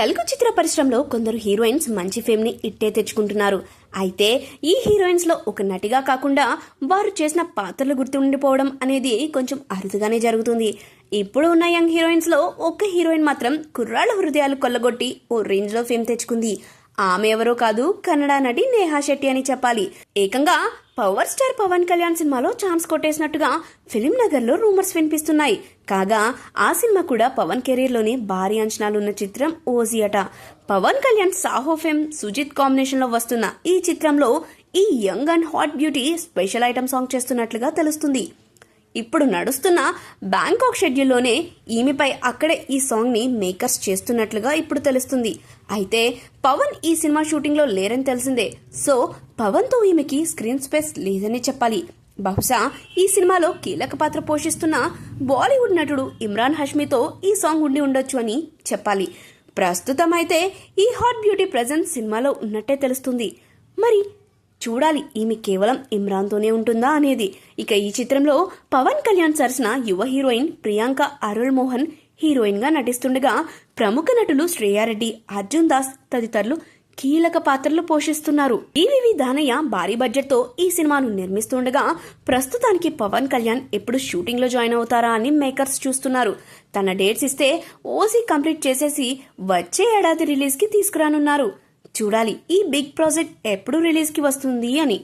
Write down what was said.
తెలుగు చిత్ర పరిశ్రమలో కొందరు హీరోయిన్స్ మంచి ఫేమ్ ని ఇట్టే తెచ్చుకుంటున్నారు. అయితే ఈ హీరోయిన్స్ లో ఒక నటిగా కాకుండా వారు చేసిన పాత్రలు గుర్తుండిపోవడం అనేది కొంచెం అరుదుగానే జరుగుతుంది. ఇప్పుడు ఉన్న యంగ్ హీరోయిన్స్ లో ఒక్క హీరోయిన్ మాత్రం కుర్రాళ్ళ హృదయాలు కొల్లగొట్టి ఓ రేంజ్ లో ఫేమ్ తెచ్చుకుంది. ఆమె ఎవరో కాదు, కన్నడ నటి నేహా శెట్టి అని చెప్పాలి. ఏకంగా పవర్ స్టార్ పవన్ కళ్యాణ్ సినిమాలో ఛాన్స్ కొట్టేసినట్టుగా ఫిలిం నగర్ లో రూమర్స్ వినిపిస్తున్నాయి. కాగా ఆ సినిమా కూడా పవన్ కెరీర్ లోనే భారీ అంచనాలున్న చిత్రం ఓజీ అట. పవన్ కళ్యాణ్ సాహో ఫేమ్ సుజిత్ కాంబినేషన్ లో వస్తున్న ఈ చిత్రంలో ఈ young and hot beauty special item song చేస్తున్నట్లుగా తెలుస్తుంది. ఇప్పుడు నడుస్తున్న బ్యాంకాక్ షెడ్యూల్లోనే ఈమెపై అక్కడే ఈ సాంగ్ ని మేకర్స్ చేస్తున్నట్లుగా ఇప్పుడు తెలుస్తుంది. అయితే పవన్ ఈ సినిమా షూటింగ్ లో లేరని తెలిసిందే. సో పవన్ తో ఈమెకి స్క్రీన్ స్పేస్ లేదని చెప్పాలి. బహుశా ఈ సినిమాలో కీలక పాత్ర పోషిస్తున్న బాలీవుడ్ నటుడు ఇమ్రాన్ హష్మీతో ఈ సాంగ్ ఉండి ఉండొచ్చు అని చెప్పాలి. ప్రస్తుతం అయితే ఈ హాట్ బ్యూటీ ప్రెజెన్స్ సినిమాలో ఉన్నట్టే తెలుస్తుంది. మరి చూడాలి ఈమె కేవలం ఇమ్రాన్తోనే ఉంటుందా అనేది. ఇక ఈ చిత్రంలో పవన్ కళ్యాణ్ సరసన యువ హీరోయిన్ ప్రియాంక అరుళ్ మోహన్ హీరోయిన్ గా నటిస్తుండగా ప్రముఖ నటులు శ్రేయారెడ్డి, అర్జున్ దాస్ తదితరులు కీలక పాత్రలు పోషిస్తున్నారు. ఈవీవి దానయ్య భారీ బడ్జెట్ తో ఈ సినిమాను నిర్మిస్తుండగా ప్రస్తుతానికి పవన్ కళ్యాణ్ ఎప్పుడు షూటింగ్ లో జాయిన్ అవుతారా అని మేకర్స్ చూస్తున్నారు. తన డేట్స్ ఇస్తే ఓజీ కంప్లీట్ చేసేసి వచ్చే ఏడాది రిలీజ్ కి తీసుకురానున్నారు. చూడాలి ఈ బిగ్ ప్రాజెక్ట్ ఎప్పుడు రిలీజ్ కి వస్తుంది అని.